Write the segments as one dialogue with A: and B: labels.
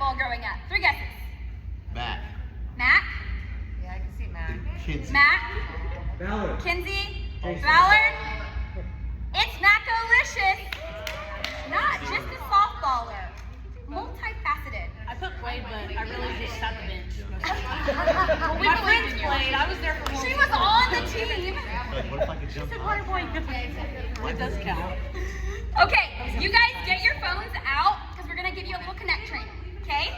A: basketball growing up? 3 guesses.
B: Matt.
A: Matt?
C: Yeah, I can see Matt.
B: Kinsey.
A: Matt?
D: Ballard.
A: Kinsey?
D: Jason.
A: Ballard? It's Macolicious. Not just a softballer. Multifaceted.
E: I put played, but I really just sat the bench.
A: Well, we
E: My
A: believe
E: friends
A: in you.
E: played. I was there for
A: She was on the team.
B: Like, what if I could jump high?
E: It does count.
A: Okay, you guys get your phones out because we're going to give you a little connect training, okay?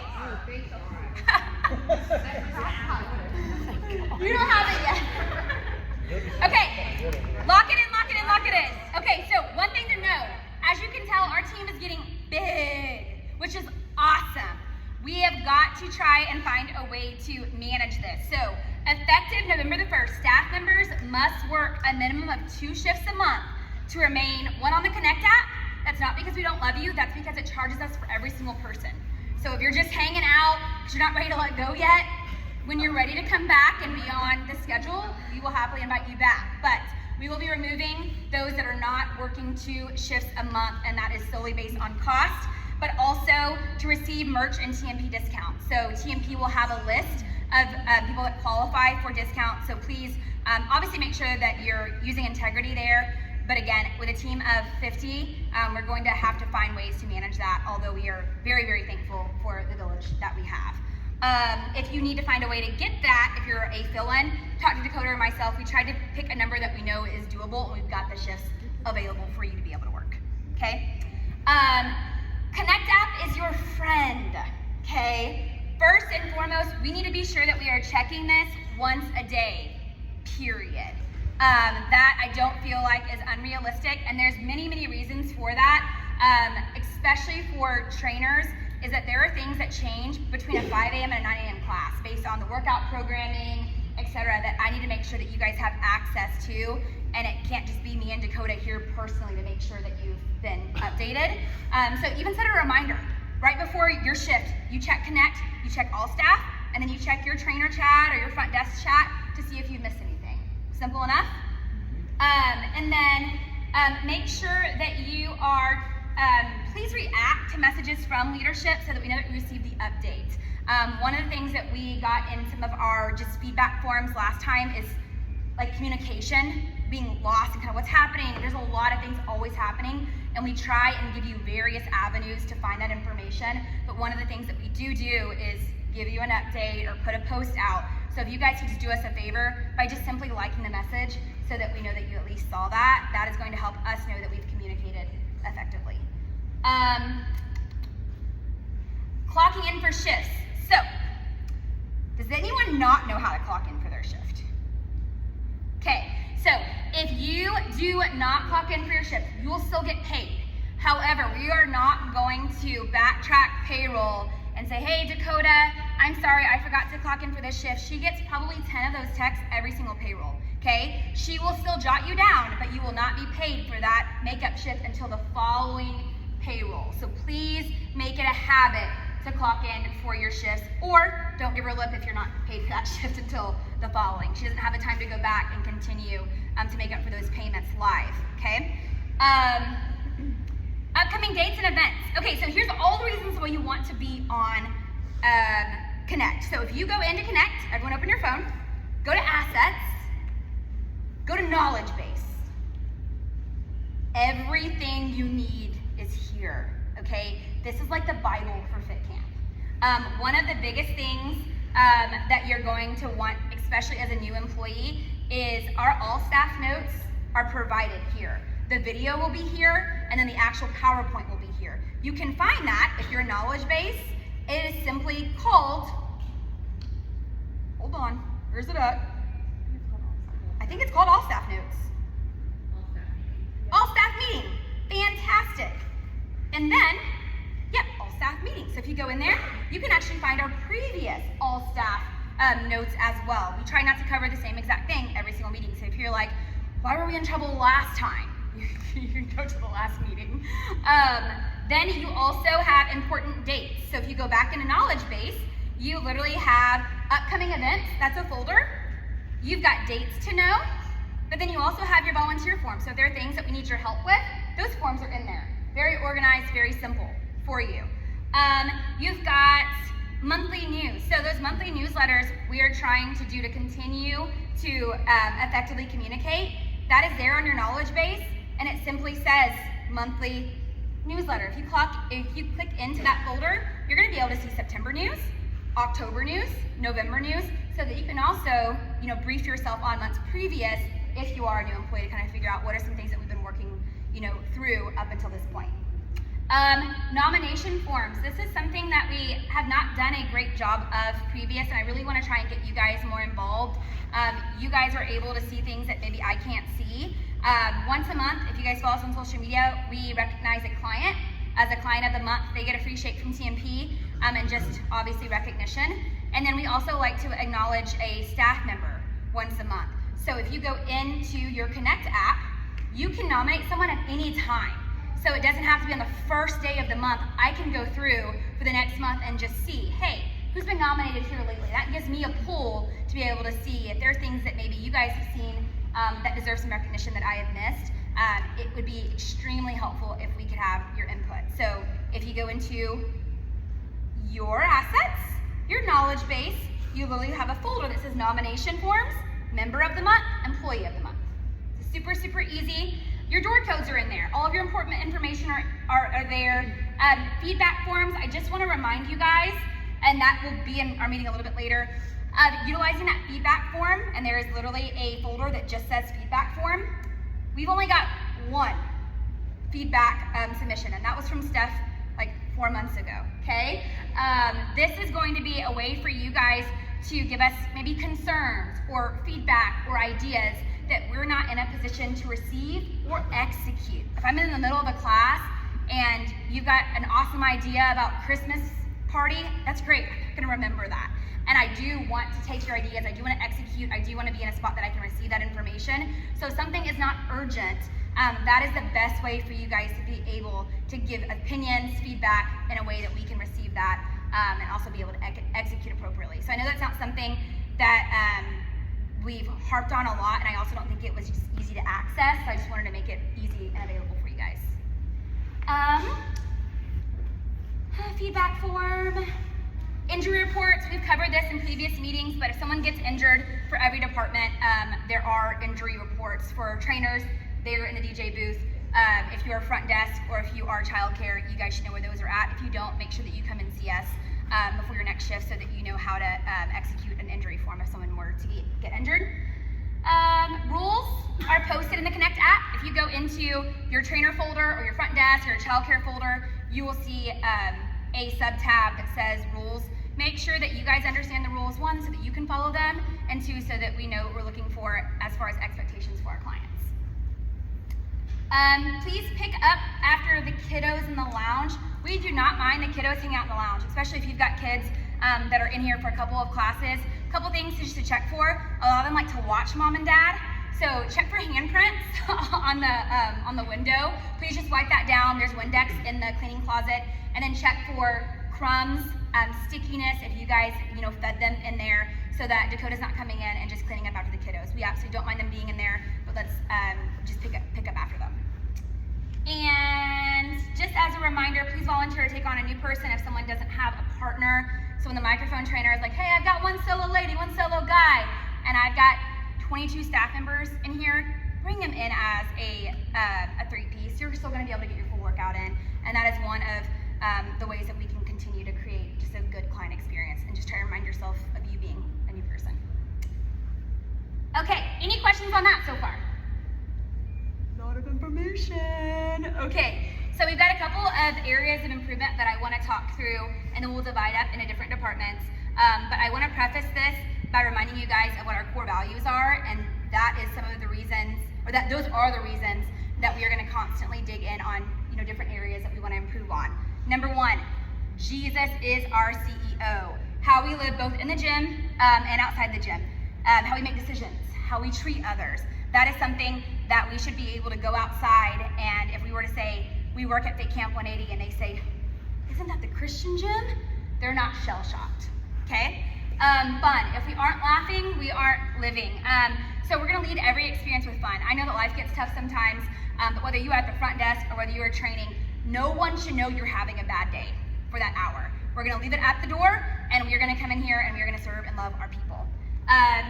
A: You don't have it yet. Okay, lock it in, lock it in, lock it in. Okay, so one thing to know, as you can tell, our team is getting big, which is awesome. We have got to try and find a way to manage this. So, effective November the 1st, staff members must work a minimum of 2 shifts a month to remain one on the Connect app. That's not because we don't love you, that's because it charges us for every single person. So if you're just hanging out because you're not ready to let go yet, when you're ready to come back and be on the schedule, we will happily invite you back. But we will be removing those that are not working 2 shifts a month, and that is solely based on cost, but also to receive merch and TMP discounts. So TMP will have a list of people that qualify for discounts. So please, obviously make sure that you're using integrity there. But again, with a team of 50, we're going to have to find ways to manage that, although we are very, very thankful for the village that we have. If you need to find a way to get that, if you're a fill-in, talk to Dakota or myself. We tried to pick a number that we know is doable, and we've got the shifts available for you to be able to work, okay? Connect app is your friend, okay? First and foremost, we need to be sure that we are checking this once a day, period. That I don't feel like is unrealistic, and there's many, many reasons for that, especially for trainers, is that there are things that change between a 5 a.m. and a 9 a.m. class based on the workout programming, etc., that I need to make sure that you guys have access to, and it can't just be me and Dakota here personally to make sure that you've been updated. So even set a reminder, right before your shift, you check Connect, you check all staff, and then you check your trainer chat or your front desk chat to see if you've missed anything. Simple enough? And then make sure that you are, please react to messages from leadership so that we know that we received the update. One of the things that we got in some of our just feedback forms last time is like communication being lost and kind of what's happening. There's a lot of things always happening, and we try and give you various avenues to find that information. But one of the things that we do is give you an update or put a post out. So if you guys could just do us a favor by just simply liking the message so that we know that you at least saw that, that is going to help us know that we've communicated effectively. Clocking in for shifts. So, does anyone not know how to clock in for their shift? Okay, so if you do not clock in for your shift, you will still get paid. However, we are not going to backtrack payroll and say, hey, Dakota, I'm sorry, I forgot to clock in for this shift. She gets probably 10 of those texts every single payroll, okay? She will still jot you down, but you will not be paid for that makeup shift until the following payroll. So please make it a habit to clock in for your shifts, or don't give her a lip if you're not paid for that shift until the following. She doesn't have the time to go back and continue to make up for those payments live, okay? Upcoming dates and events. Okay, so here's all the reasons why you want to be on Connect. So if you go into Connect, everyone open your phone, go to Assets, go to Knowledge Base. Everything you need is here, okay? This is like the Bible for Fit Camp. One of the biggest things that you're going to want, especially as a new employee, is our all staff notes are provided here. The video will be here, and then the actual PowerPoint will be here. You can find that if you're a knowledge base. It is simply called, hold on, where's it at? I think it's called All Staff Notes. All Staff Meeting, fantastic. And then, yep, All Staff Meeting. So if you go in there, you can actually find our previous All Staff notes as well. We try not to cover the same exact thing every single meeting. So if you're like, why were we in trouble last time? You can go to the last meeting. Then you also have important dates. So if you go back in a knowledge base, you literally have upcoming events, that's a folder. You've got dates to know, but then you also have your volunteer form. So if there are things that we need your help with, those forms are in there. Very organized, very simple for you. You've got monthly news. So those monthly newsletters we are trying to do to continue to effectively communicate. That is there on your knowledge base, and it simply says monthly newsletter. If you click into that folder, you're going to be able to see September news, October news, November news, so that you can also, brief yourself on months previous if you are a new employee to kind of figure out what are some things that we've been working, through up until this point. Nomination forms. This is something that we have not done a great job of previous, and I really want to try and get you guys more involved. You guys are able to see things that maybe I can't see. Once a month, if you guys follow us on social media, we recognize a client as a client of the month. They get a free shake from TMP, and just obviously recognition. And then we also like to acknowledge a staff member once a month. So if you go into your Connect app, you can nominate someone at any time. So it doesn't have to be on the first day of the month. I can go through for the next month and just see, hey, who's been nominated here lately? That gives me a pull to be able to see if there are things that maybe you guys have seen that deserve some recognition that I have missed. It would be extremely helpful if we could have your input. So if you go into your assets, your knowledge base, you literally have a folder that says nomination forms, member of the month, employee of the month. It's super, super easy. Your door codes are in there. All of your important information are there. Feedback forms, I just want to remind you guys, and that will be in our meeting a little bit later, utilizing that feedback form, and there is literally a folder that just says feedback form. We've only got one feedback submission, and that was from Steph like 4 months ago, okay? This is going to be a way for you guys to give us maybe concerns or feedback or ideas that we're not in a position to receive or execute. If I'm in the middle of a class and you've got an awesome idea about Christmas party, that's great, I'm gonna remember that. And I do want to take your ideas, I do want to execute, I do want to be in a spot that I can receive that information. So if something is not urgent, that is the best way for you guys to be able to give opinions, feedback in a way that we can receive that and also be able to execute appropriately. So I know that's not something that we've harped on a lot, and I also don't think it was just easy to access, so I just wanted to make it easy and available for you guys. Feedback form. Injury reports, we've covered this in previous meetings, but if someone gets injured, for every department, there are injury reports. For trainers, they're in the DJ booth. If you are front desk or if you are childcare, you guys should know where those are at. If you don't, make sure that you come and see us before your next shift so that you know how to execute an injury form if someone were to get injured. Rules are posted in the Connect app. If you go into your trainer folder or your front desk or your childcare folder, you will see a sub-tab that says rules. Make sure that you guys understand the rules, one, so that you can follow them, and two, so that we know what we're looking for as far as expectations for our clients. Please pick up after the kiddos in the lounge. We do not mind the kiddos hanging out in the lounge, especially if you've got kids that are in here for a couple of classes. A couple things just to check for. A lot of them like to watch mom and dad, so check for handprints on the window. Please just wipe that down. There's Windex in the cleaning closet, and then check for crumbs, stickiness if you guys fed them in there, so that Dakota's not coming in and just cleaning up after the kiddos. We absolutely don't mind them being in there, but let's just pick up after them. And just as a reminder, please volunteer to take on a new person if someone doesn't have a partner. So when the microphone trainer is like, hey, I've got one solo lady, one solo guy, and I've got 22 staff members in here, bring them in as a three-piece. You're still going to be able to get your full workout in, and that is one of the ways that we can continue to create just a good client experience, and just try to remind yourself of you being a new person. Okay, any questions on that so far? Lot of information. Okay, so we've got a couple of areas of improvement that I want to talk through, and then we'll divide up into different departments. But I want to preface this by reminding you guys of what our core values are, and that is some of the reasons, or that those are the reasons that we are going to constantly dig in on different areas that we want to improve on. Number one, Jesus is our CEO. How we live both in the gym and outside the gym. How we make decisions, how we treat others. That is something that we should be able to go outside, and if we were to say, we work at Fit Camp 180, and they say, isn't that the Christian gym? They're not shell-shocked, okay? Fun. If we aren't laughing, we aren't living. So we're gonna lead every experience with fun. I know that life gets tough sometimes, but whether you're at the front desk or whether you are training, no one should know you're having a bad day. for that hour. We're gonna leave it at the door, and we're gonna come in here and we're gonna serve and love our people.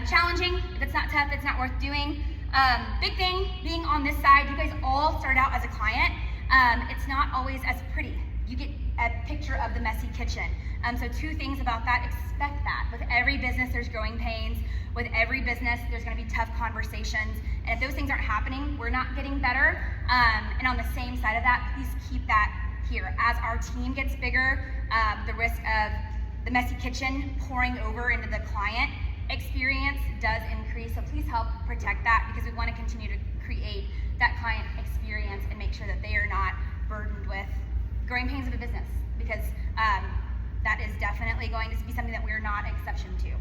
A: Challenging, if it's not tough, it's not worth doing. Big thing, being on this side, you guys all started out as a client. It's not always as pretty. You get a picture of the messy kitchen. So 2 things about that, expect that. With every business, there's growing pains. With every business, there's gonna be tough conversations. And if those things aren't happening, we're not getting better. And on the same side of that, please keep that here. As our team gets bigger, the risk of the messy kitchen pouring over into the client experience does increase. So please help protect that, because we wanna continue to create that client experience and make sure that they are not burdened with growing pains of a business, because that is definitely going to be something that we're not exception to.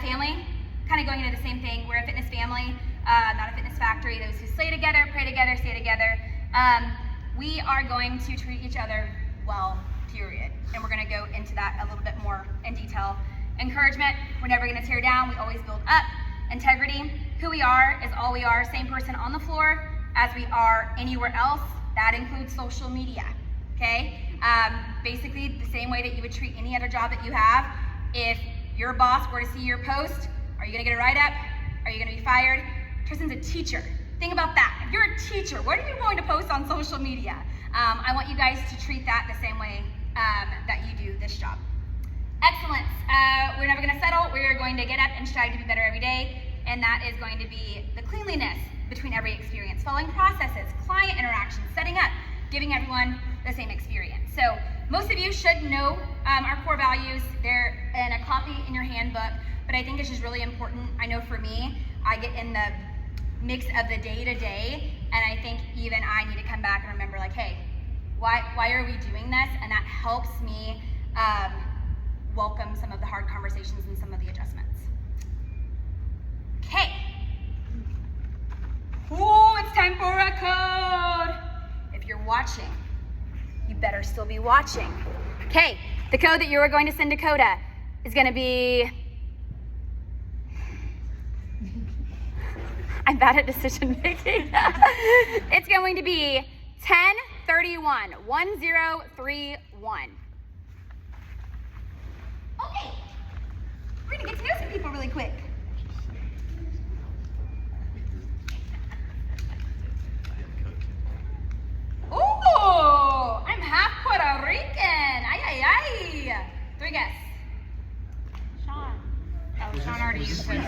A: Family, kind of going into the same thing. We're a fitness family, not a fitness factory. Those who slay together, pray together, stay together. We are going to treat each other well, period. And we're gonna go into that a little bit more in detail. Encouragement, we're never gonna tear down, we always build up. Integrity, who we are is all we are, same person on the floor as we are anywhere else. That includes social media, okay? Basically the same way that you would treat any other job that you have. If your boss were to see your post, are you gonna get a write-up? Are you gonna be fired? Tristan's a teacher. Think about that. If you're a teacher, what are you going to post on social media? I want you guys to treat that the same way that you do this job. Excellence. We're never gonna settle. We're going to get up and strive to be better every day. And that is going to be the cleanliness between every experience, following processes, client interactions, setting up, giving everyone the same experience. So most of you should know our core values. They're in a copy in your handbook, but I think it's just really important. I know for me, I get in the mix of the day-to-day, and I think even I need to come back and remember, like, hey, why are we doing this? And that helps me welcome some of the hard conversations and some of the adjustments. Okay. Oh, it's time for a code. If you're watching, you better still be watching. Okay, the code that you are going to send to Coda is going to be, I'm bad at decision making. It's going to be 1031, 1031. Okay, we're gonna get to know some people really quick. Ooh, I'm half Puerto Rican. Ay, ay, ay. 3 guesses.
E: Sean. Oh, Sean already used it.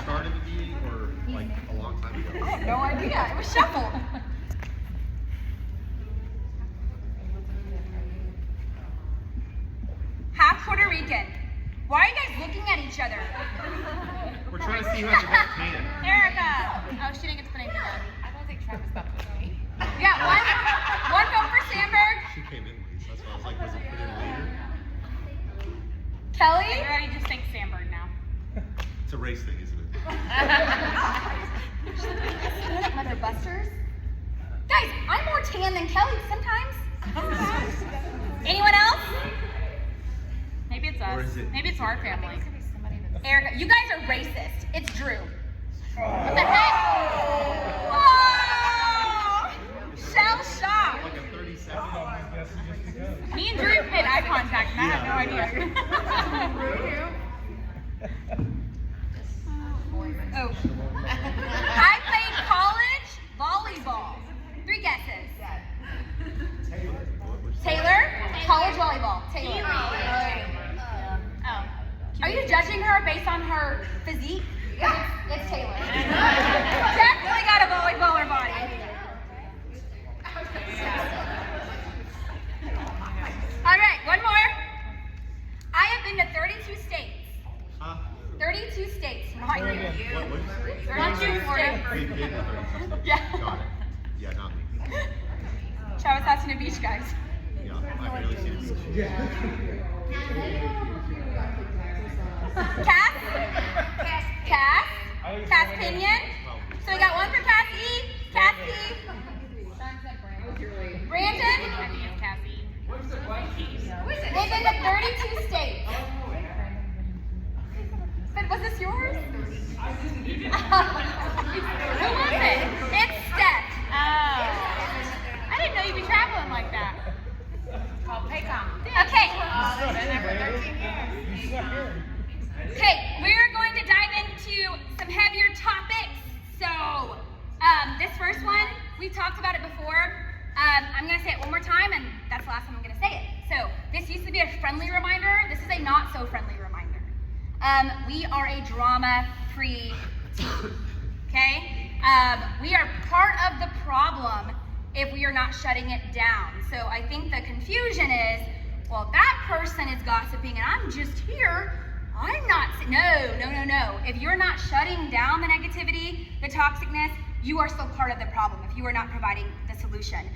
B: Started the meeting or like a long time ago?
A: I have no idea. It was shuffled. Half Puerto Rican. Why are you guys looking at each other?
B: We're trying to see who has the best tan.
A: Erica. Oh, she didn't get to put anything on.
C: I don't think Travis got this me.
A: Yeah, one vote for Sandberg.
B: She came in late, so that's why I was like, was it put in later?
A: Kelly.
E: Everybody just thinks Sandberg now.
B: It's a race thing, isn't it?
A: Like Mother Busters. Guys, I'm more tan than Kelly sometimes. Anyone else?
E: Maybe it's
B: Or
E: us.
B: is it-
E: Maybe it's our family.
C: It's gonna be somebody that's
A: Erica, you guys are racist. It's Drew. What the heck? Oh! Shell shock.
B: Like a 30-second.
E: Me and Drew made eye contact, and I had no idea.
A: Oh. I played college volleyball. 3 guesses. Taylor? College volleyball. Taylor.
E: Oh.
A: Are you judging her based on her physique? It's Taylor. Definitely got a volleyballer body. All right, one more. I have been to 32 states.
B: Huh?
A: 32 states. Not you.
B: What was that?
A: 32 states.
B: We've been to 32.
A: Yeah.
B: Got it. Yeah, not me.
A: Travis Hassan Beach, guys.
B: Yeah, I've barely seen it.
A: Cass? Cass Pinion? So we got one for Cassie, Cassie, Brandon.
E: Kenny and Cassie.
A: They've been to 32 states. But was this yours? Who was it? It's Steph.
E: Oh. I didn't know you'd be traveling like that.
A: gonna say it one more time, and that's the last time I'm gonna say it. So this used to be a friendly reminder. This is a not so friendly reminder. We are a drama-free team, okay? We are part of the problem if we are not shutting it down. So I think the confusion is, well, that person is gossiping and I'm just here. I'm not, no. If you're not shutting down the negativity, the toxicness, you are still part of the problem if you are not providing the solution.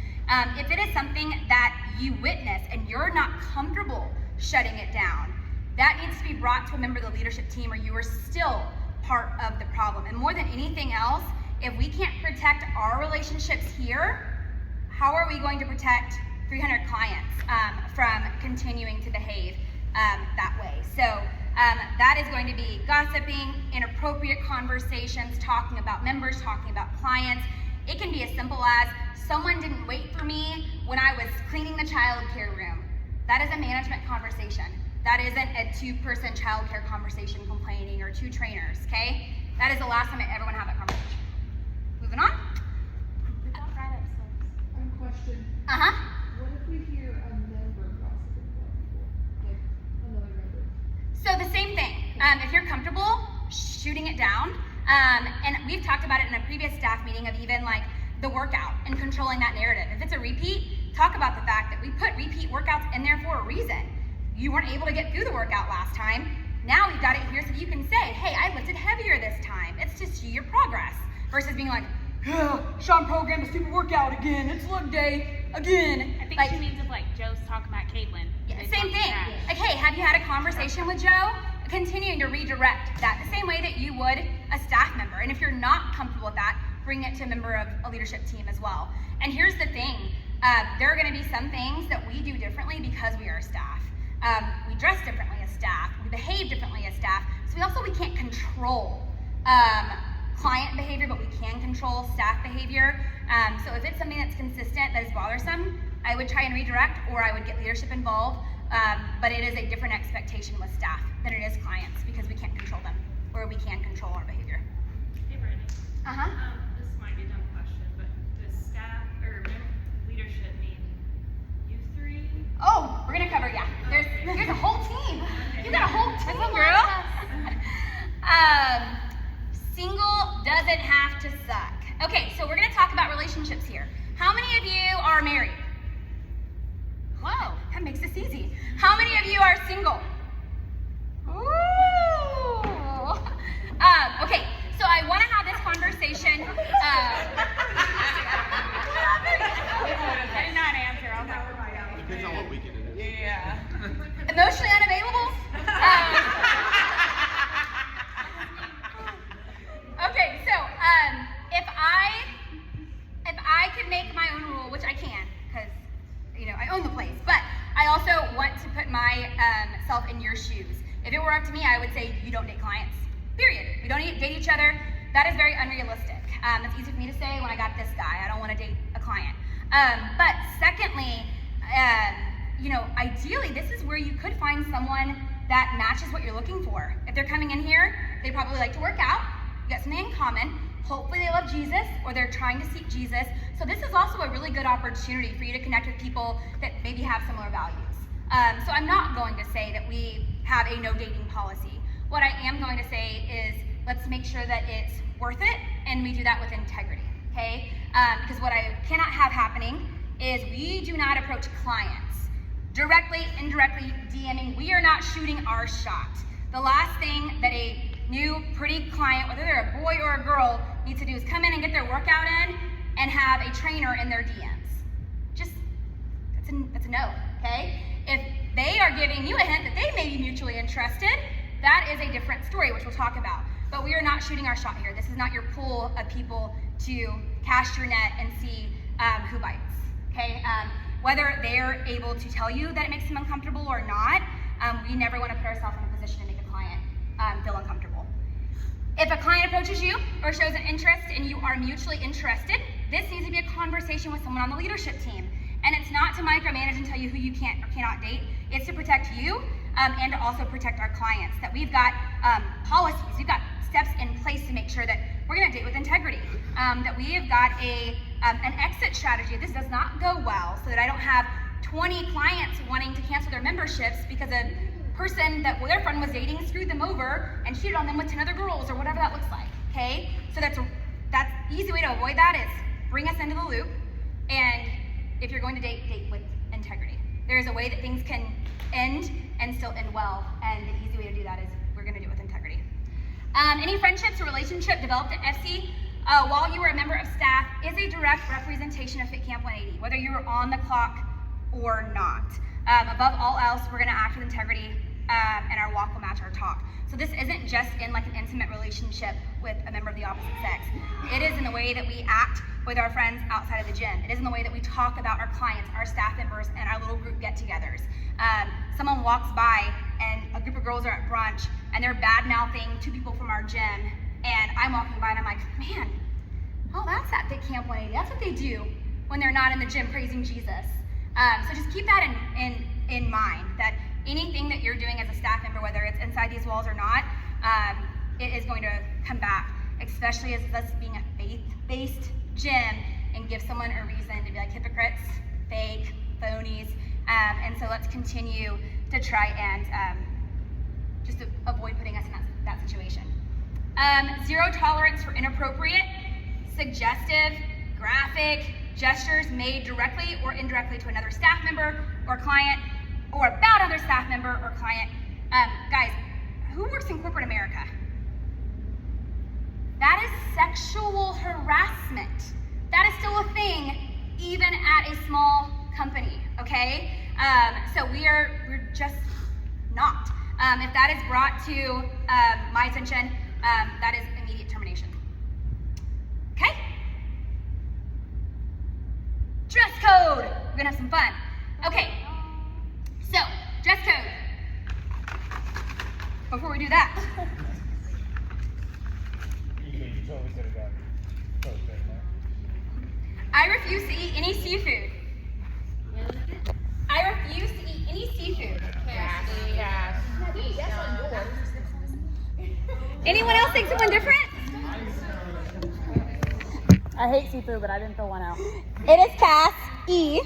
A: If it is something that you witness and you're not comfortable shutting it down, that needs to be brought to a member of the leadership team, or you are still part of the problem. And more than anything else, if we can't protect our relationships here, how are we going to protect 300 clients from continuing to behave that way? So that is going to be gossiping, inappropriate conversations, talking about members, talking about clients. It can be as simple as, someone didn't wait for me when I was cleaning the child care room. That is a management conversation. That isn't a two-person child care conversation complaining, or two trainers, okay? That is the last time I ever want to have that conversation. Moving on.
D: Question. What if we hear a member gossiping about people? Like another member?
A: So the same thing. If you're comfortable shooting it down, and we've talked about it in a previous staff meeting of even like the workout and controlling that narrative. If it's a repeat, talk about the fact that we put repeat workouts in there for a reason. You weren't able to get through the workout last time. Now we've got it here so you can say, hey, I lifted heavier this time. It's to see your progress, versus being like, Sean programmed a super workout again. It's leg day again.
E: I think
A: like,
E: she means if like Joe's talking about Caitlin.
A: Yeah, same thing. Like, hey, have you had a conversation with Joe? Continuing to redirect that the same way that you would a staff member. And if you're not comfortable with that, bring it to a member of a leadership team as well. And here's the thing. There are going to be some things that we do differently because we are staff. We dress differently as staff. We behave differently as staff. So we can't control client behavior, but we can control staff behavior. So if it's something that's consistent, that is bothersome, I would try and redirect, or I would get leadership involved. But it is a different expectation with staff than it is clients, because we can't control them, or we can control our behavior.
F: Hey, Brittany.
A: Uh-huh.
F: This might be a dumb question, but does staff or leadership mean you three?
A: Oh, we're gonna cover, yeah. There's a whole team. You got a whole team, girl. Single doesn't have to suck. Okay, so we're gonna talk about relationships here. How many of you are married? Whoa, that makes this easy. How many of you are single? Ooh. Okay, so I wanna have this conversation.
C: I did not answer. I was like,
B: Depends on what weekend it is.
C: yeah.
A: Emotionally unavailable? Okay, so if I could make my own rule, which I can, because I own the place, but I also want to put my self in your shoes. If it were up to me, I would say you don't date clients. Period. We don't date each other. That is very unrealistic. It's easy for me to say when I got this guy. I don't want to date a client. But secondly, ideally, this is where you could find someone that matches what you're looking for. If they're coming in here, they probably like to work out. You got something in common. Hopefully they love Jesus, or they're trying to seek Jesus. So this is also a really good opportunity for you to connect with people that maybe have similar values. So I'm not going to say that we have a no dating policy. What I am going to say is, let's make sure that it's worth it, and we do that with integrity, okay? Because what I cannot have happening is we do not approach clients directly, indirectly, DMing. We are not shooting our shot. The last thing that a new pretty client, whether they're a boy or a girl, needs to do is come in and get their workout in and have a trainer in their DMs. That's a no, okay? If they are giving you a hint that they may be mutually interested, that is a different story, which we'll talk about. But we are not shooting our shot here. This is not your pool of people to cast your net and see who bites, okay? Whether they're able to tell you that it makes them uncomfortable or not, we never want to put ourselves in a position to make a client feel uncomfortable. If a client approaches you or shows an interest and you are mutually interested, this needs to be a conversation with someone on the leadership team. And it's not to micromanage and tell you who you can or cannot date. It's to protect you and to also protect our clients. That we've got policies, we've got steps in place to make sure that we're going to date with integrity. That we have got a an exit strategy. This does not go well, so that I don't have 20 clients wanting to cancel their memberships because a person that their friend was dating screwed them over and cheated on them with 10 other girls or whatever that looks like, okay? So that's the easy way to avoid that is bring us into the loop, and if you're going to date with integrity. There is a way that things can end and still end well, and the easy way to do that is we're going to do it with integrity. Any friendships or relationship developed at FC while you were a member of staff is a direct representation of Fit Camp 180, whether you were on the clock or not. Above all else, we're going to act with integrity, and our walk will match our talk. So this isn't just in like an intimate relationship with a member of the opposite sex. It is in the way that we act with our friends outside of the gym. It is in the way that we talk about our clients, our staff members, and our little group get-togethers. Someone walks by and a group of girls are at brunch and they're bad-mouthing 2 people from our gym, and I'm walking by and I'm like, man, oh, that's at Fit Camp 180. That's what they do when they're not in the gym praising Jesus. So just keep that in mind, that anything that you're doing as a staff member, whether it's inside these walls or not, it is going to come back, especially as us being a faith-based gym, and give someone a reason to be like hypocrites, fake, phonies, and so let's continue to try and just to avoid putting us in that situation. 0 tolerance for inappropriate, suggestive, graphic gestures made directly or indirectly to another staff member or client, or about other staff member or client. Guys, who works in corporate America? That is sexual harassment. That is still a thing, even at a small company, okay? So we're just not. If that is brought to my attention, that is immediate termination. Okay? Dress code. We're gonna have some fun. Okay. So, dress code. Before we do that, I refuse to eat any seafood. I refuse to eat any seafood. Anyone else think someone different?
E: I hate seafood, but I didn't fill one out.
A: It is Cass, E.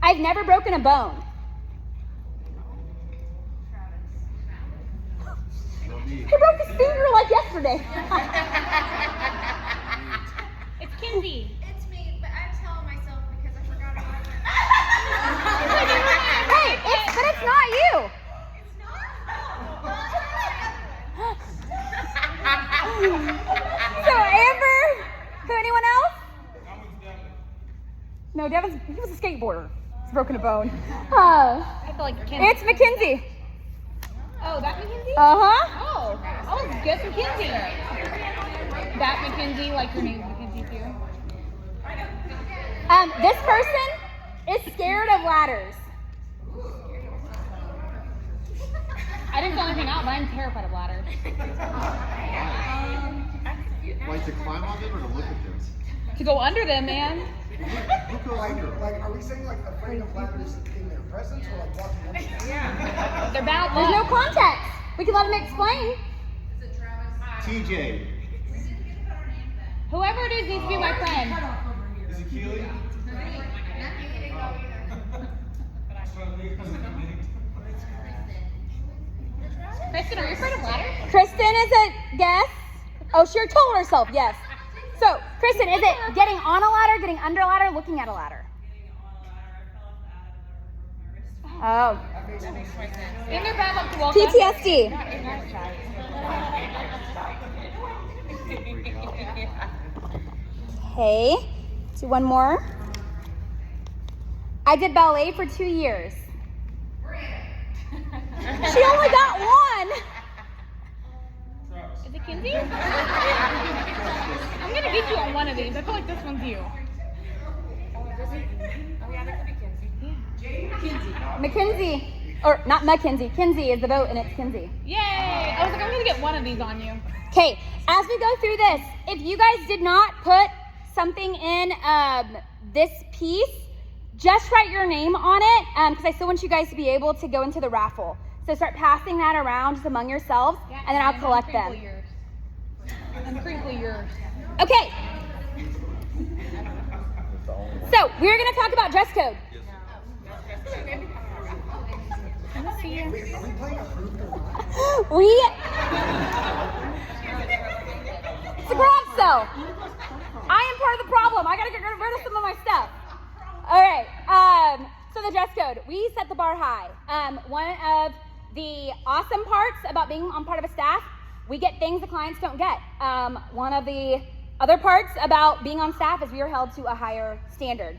A: I've never broken a bone. He broke his finger like yesterday.
E: It's Kinsey.
C: It's me, but I'm telling myself because I forgot about it.
A: Hey, but it's not you.
C: It's not?
A: So Amber, who, anyone else? No, he was a skateboarder. He's broken a bone.
E: I feel like Kinsey.
A: It's Mackenzie.
E: Oh, that Mackenzie?
A: Uh-huh.
E: Oh, guess Mackenzie. That Mackenzie, like her name's Mackenzie too.
A: This person is scared of ladders.
E: I didn't fill anything out, but I'm terrified of ladders.
B: Like to climb on them or to look at them?
E: To go under them, man.
B: Who goes under them?
G: Like, are we saying like afraid of ladders in their presence or like walking under them? Yeah.
E: They're bad
A: There's no
E: luck.
A: context. We can let him explain.
B: TJ.
E: Whoever it is needs to be my friend.
B: Is it Keely?
E: Kristen, are you afraid of ladders?
A: Kristen is a guess. Oh, she told herself, yes. So, Kristen, is it getting on a ladder, getting under a ladder, looking at a ladder? Oh.
E: In their bad luck to walk
A: PTSD. Okay, do one more. I did ballet for 2 years. She only got one.
E: Is it Kinsey? I'm gonna get you on one of these. I feel like this one's you.
A: Mackenzie. Or not Mackenzie. Kinsey is the vote, and it's Kinsey.
E: Yay! I was like, I'm gonna get one of these on you.
A: Okay, as we go through this, if you guys did not put something in this piece, just write your name on it, because I still want you guys to be able to go into the raffle. So start passing that around just among yourselves, and then I'll collect them.
E: I'm crinkly yours.
A: Okay. So we're gonna talk about dress code.
G: Wait, are we playing approved or not?
A: It's a garage sale. I am part of the problem. I gotta get rid of some of my stuff. All right. So the dress code. We set the bar high. One of the awesome parts about being on part of a staff, we get things the clients don't get. One of the other parts about being on staff is we are held to a higher standard.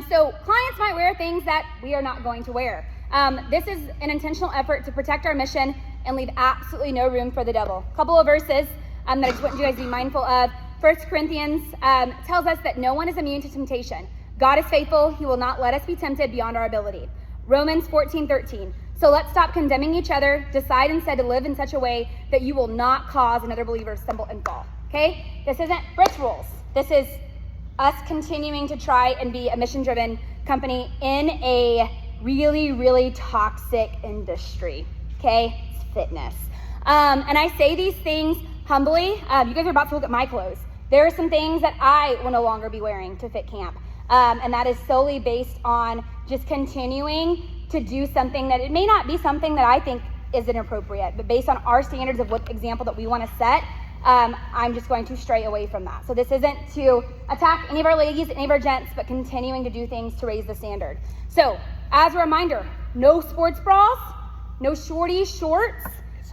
A: So clients might wear things that we are not going to wear. This is an intentional effort to protect our mission and leave absolutely no room for the devil. A couple of verses that I just want you guys to be mindful of. 1 Corinthians tells us that no one is immune to temptation. God is faithful. He will not let us be tempted beyond our ability. Romans 14:13. So let's stop condemning each other. Decide instead to live in such a way that you will not cause another believer to stumble and fall. Okay? This isn't rituals. This is us continuing to try and be a mission-driven company in a really, really toxic industry. Okay? It's fitness. And I say these things humbly. You guys are about to look at my clothes. There are some things that I will no longer be wearing to fit camp. And that is solely based on just continuing to do something that it may not be something that I think is inappropriate, but based on our standards of what example that we want to set, I'm just going to stray away from that. So this isn't to attack any of our ladies, any of our gents, but continuing to do things to raise the standard. So as a reminder, no sports bras, no shorty shorts,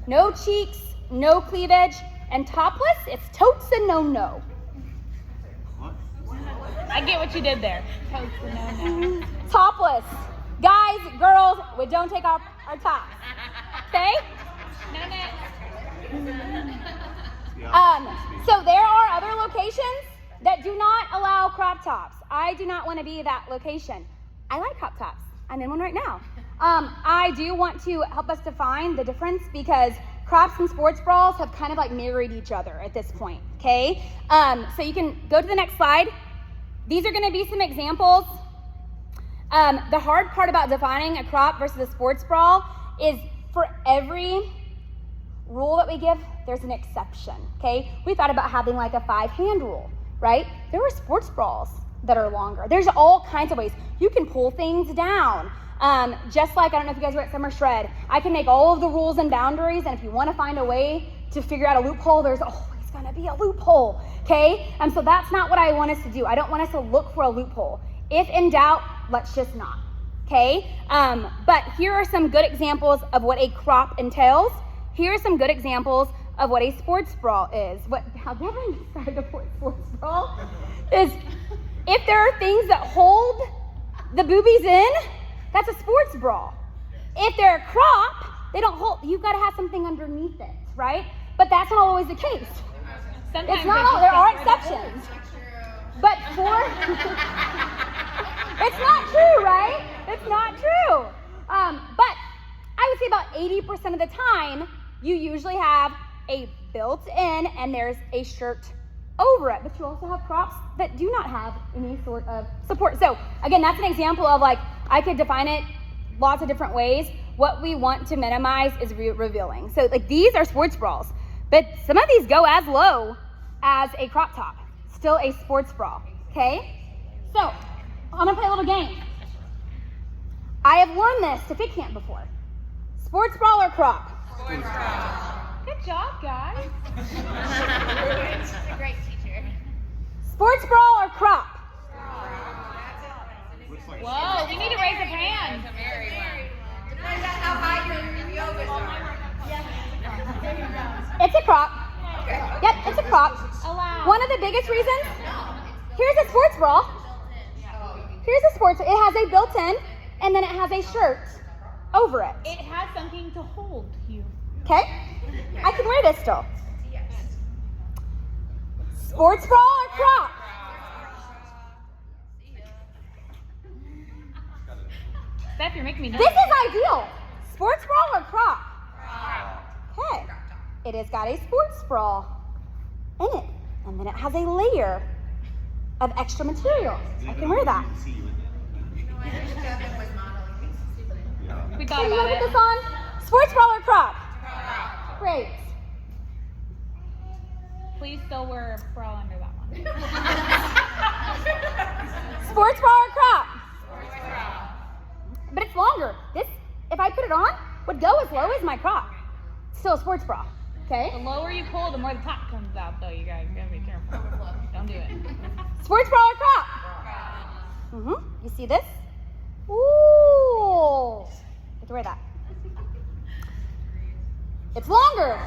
A: no cheeks, no cleavage, and topless, it's totes a no-no.
E: I get what you did there. Totes a no-no.
A: Topless. Guys, girls, we don't take off our tops. Okay? So there are other locations that do not allow crop tops. I do not want to be that location. I like crop tops. I'm in one right now. I do want to help us define the difference because crops and sports bras have kind of like married each other at this point, okay? So you can go to the next slide. These are gonna be some examples. The hard part about defining a crop versus a sports bra is for every rule that we give, there's an exception, okay? We thought about having like a 5-hand rule, right? There are sports bras that are longer. There's all kinds of ways. You can pull things down. Just like, I don't know if you guys were at Summer Shred, I can make all of the rules and boundaries, and if you want to find a way to figure out a loophole, there's always going to be a loophole, okay? And so that's not what I want us to do. I don't want us to look for a loophole. If in doubt, let's just not, okay? But here are some good examples of what a crop entails. Here are some good examples of what a sports bra is. How Devin started to put sports bra is if there are things that hold the boobies in, that's a sports bra. If they're a crop, they don't hold, you've got to have something underneath it, right? But that's not always the case.
E: Sometimes
A: It's not, there are exceptions. But it's not true, right? It's not true. But I would say about 80% of the time, you usually have a built-in and there's a shirt over it. But you also have crops that do not have any sort of support. So again, that's an example of like, I could define it lots of different ways. What we want to minimize is revealing. So like these are sports bras, but some of these go as low as a crop top. Still a sports bra, okay? So I'm gonna play a little game. I have worn this to fit camp before. Sports bra or crop?
C: Sports bra.
E: Good job, guys.
C: She's a great teacher.
A: Sports bra or crop?
E: Whoa, we need to raise a hand.
C: Depends on how high your yogas are.
A: It's a crop. Yep, it's a crop.
E: Allow.
A: One of the biggest reasons, here's a sports bra. Here's a sports, it has a built-in, and then it has a shirt over it.
E: It has something to hold you.
A: Okay? I can wear this still. Sports bra or crop?
E: Steph, you're making me
A: This
E: nervous.
A: is ideal. Sports bra or crop? Okay. It has got a sports bra in it. And then it has a layer of extra material. I can wear that.
E: We
A: Can
E: thought
A: you
E: about
A: put
E: it.
A: this on? Sports bra or crop? Great.
E: please still wear a bra under that one.
A: Sports bra or crop? But it's longer. This, if I put it on, would go as low as my crop. Still a sports bra, okay?
E: The lower you pull, the more the top comes out, though. You guys gotta be careful. Don't do it.
A: Sports bra or crop? You see this? Ooh. Get to wear that. It's longer.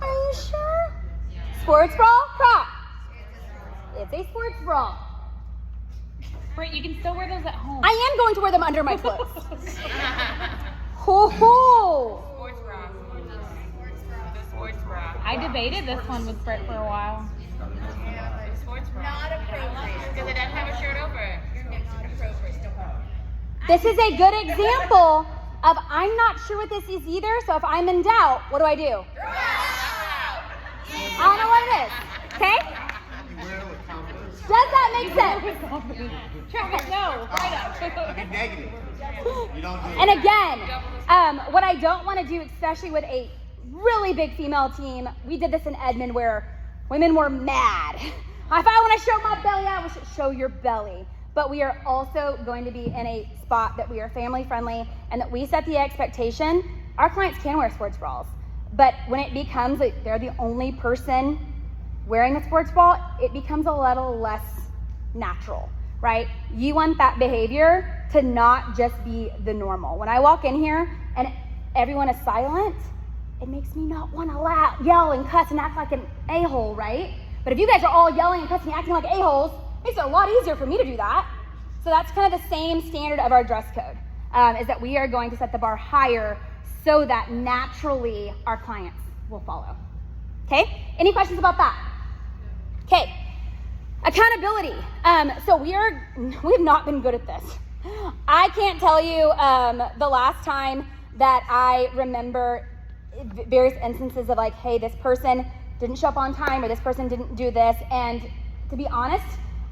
A: Are you sure? Sports bra, crop. It's a sports bra.
E: Britt, you can still wear those at home.
A: I am going to wear them under my clothes. Ho ho.
E: I debated this one with Britt for a while.
C: Not appropriate. Because it doesn't have a shirt over.
A: This is a good example of I'm not sure what this is either, so if I'm in doubt, what do? I don't know what it is, okay?
B: You wear it with confidence.
A: Does that make sense?
E: No, right up.
B: Be negative. You don't do it.
A: And again, what I don't want to do, especially with a really big female team, we did this in Edmond where women were mad. If I want to show my belly, I will show your belly. But we are also going to be in a spot that we are family friendly and that we set the expectation. Our clients can wear sports bras, but when it becomes like they're the only person wearing a sports bra, it becomes a little less natural, right? You want that behavior to not just be the normal. When I walk in here and everyone is silent, it makes me not want to yell and cuss and act like an a-hole, right? But if you guys are all yelling and cussing and acting like a-holes, it makes it a lot easier for me to do that. So that's kind of the same standard of our dress code, is that we are going to set the bar higher so that naturally our clients will follow. Okay? Any questions about that? Okay. Accountability. So we have not been good at this. I can't tell you the last time that I remember various instances of like, hey, this person didn't show up on time or this person didn't do this. And to be honest,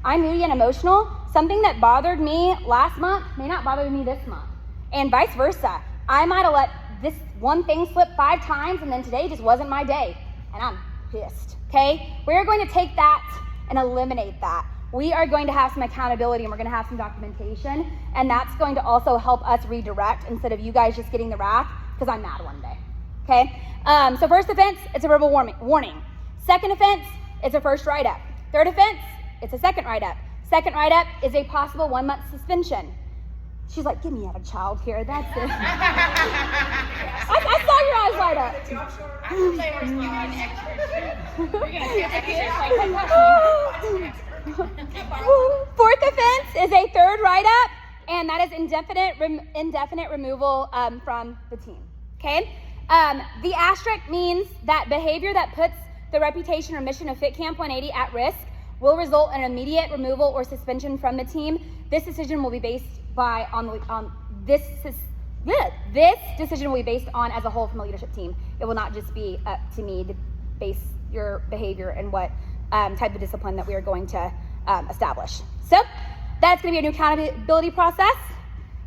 A: I'm moody and emotional. Something that bothered me last month may not bother me this month. And vice versa. I might have let this one thing slip 5 times and then today just wasn't my day. And I'm pissed, okay? We're going to take that and eliminate that. We are going to have some accountability and we're going to have some documentation. And that's going to also help us redirect instead of you guys just getting the wrath because I'm mad one day, okay? So first offense, it's a verbal warning. Second offense, it's a first write-up. Third offense, it's a second write-up. Second write-up is a possible 1-month suspension. She's like, get me out of childcare. That's it. I saw your eyes light up. Fourth offense is a third write-up, and that is indefinite removal from the team. Okay? The asterisk means that behavior that puts the reputation or mission of Fit Camp 180 at risk will result in immediate removal or suspension from the team. This decision will be based this decision will be based on as a whole from the leadership team. It will not just be up to me to base your behavior and what type of discipline that we are going to establish. So that's going to be a new accountability process.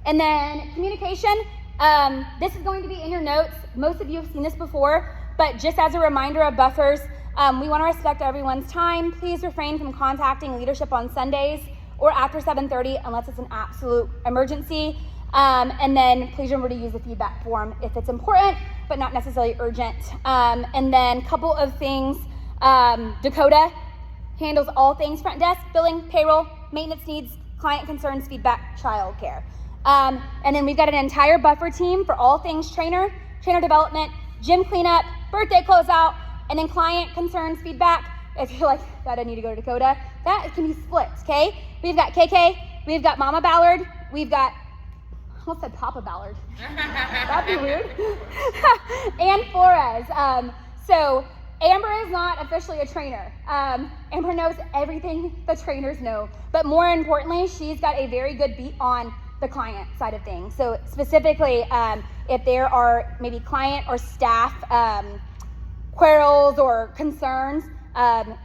A: And then communication. This is going to be in your notes. Most of you have seen this before, but just as a reminder of buffers, we want to respect everyone's time. Please refrain from contacting leadership on Sundays or after 7:30 unless it's an absolute emergency. And then please remember to use the feedback form if it's important, but not necessarily urgent. And then a couple of things. Dakota handles all things front desk, billing, payroll, maintenance needs, client concerns, feedback, childcare. And then we've got an entire buffer team for all things trainer development, gym cleanup, birthday closeout, and then client concerns, feedback. If you're like, God, I need to go to Dakota, that can be split, okay? We've got KK, we've got Mama Ballard, we've got, I almost said Papa Ballard. That'd be weird. And Flores. So Amber is not officially a trainer. Amber knows everything the trainers know, but more importantly, she's got a very good beat on the client side of things. So specifically, if there are maybe client or staff quarrels or concerns,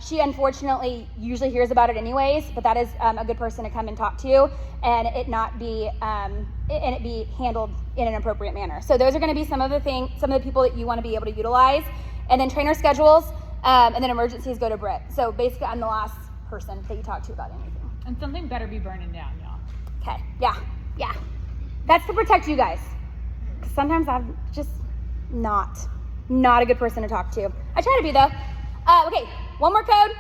A: she unfortunately usually hears about it anyways, but that is a good person to come and talk to and it be handled in an appropriate manner. So those are going to be some of the people that you want to be able to utilize. And then trainer schedules. and then emergencies go to Britt. So basically, I'm the last person that you talk to about anything.
E: And something better be burning down, y'all.
A: Okay, yeah. That's to protect you guys. Because sometimes I'm just not a good person to talk to. I try to be though. Okay, one more code.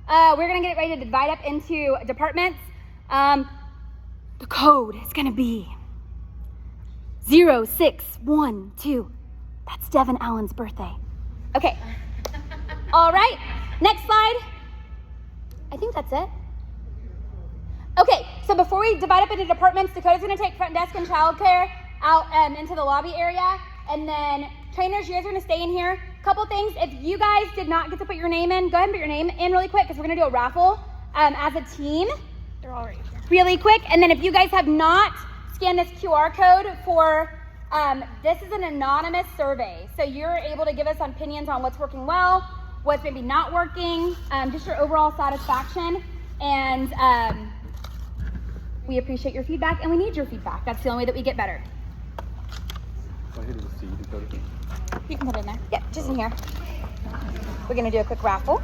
A: We're gonna get ready to divide up into departments. The code is gonna be 0612. That's Devin Allen's birthday. Okay. All right, next slide. I think that's it. Okay, so before we divide up into departments, Dakota's gonna take front desk and childcare out into the lobby area, and then trainers, you guys are gonna stay in here. Couple things, if you guys did not get to put your name in, go ahead and put your name in really quick, because we're gonna do a raffle as a team.
E: They're all right here.
A: Really quick, and then if you guys have not scanned this QR code for, this is an anonymous survey, so you're able to give us opinions on what's working well, what's maybe not working, just your overall satisfaction, and we appreciate your feedback, and we need your feedback. That's the only way that we get better.
B: I hit it with C, Dakota.
A: You can put it in there. Yep, just in here. We're gonna do a quick raffle.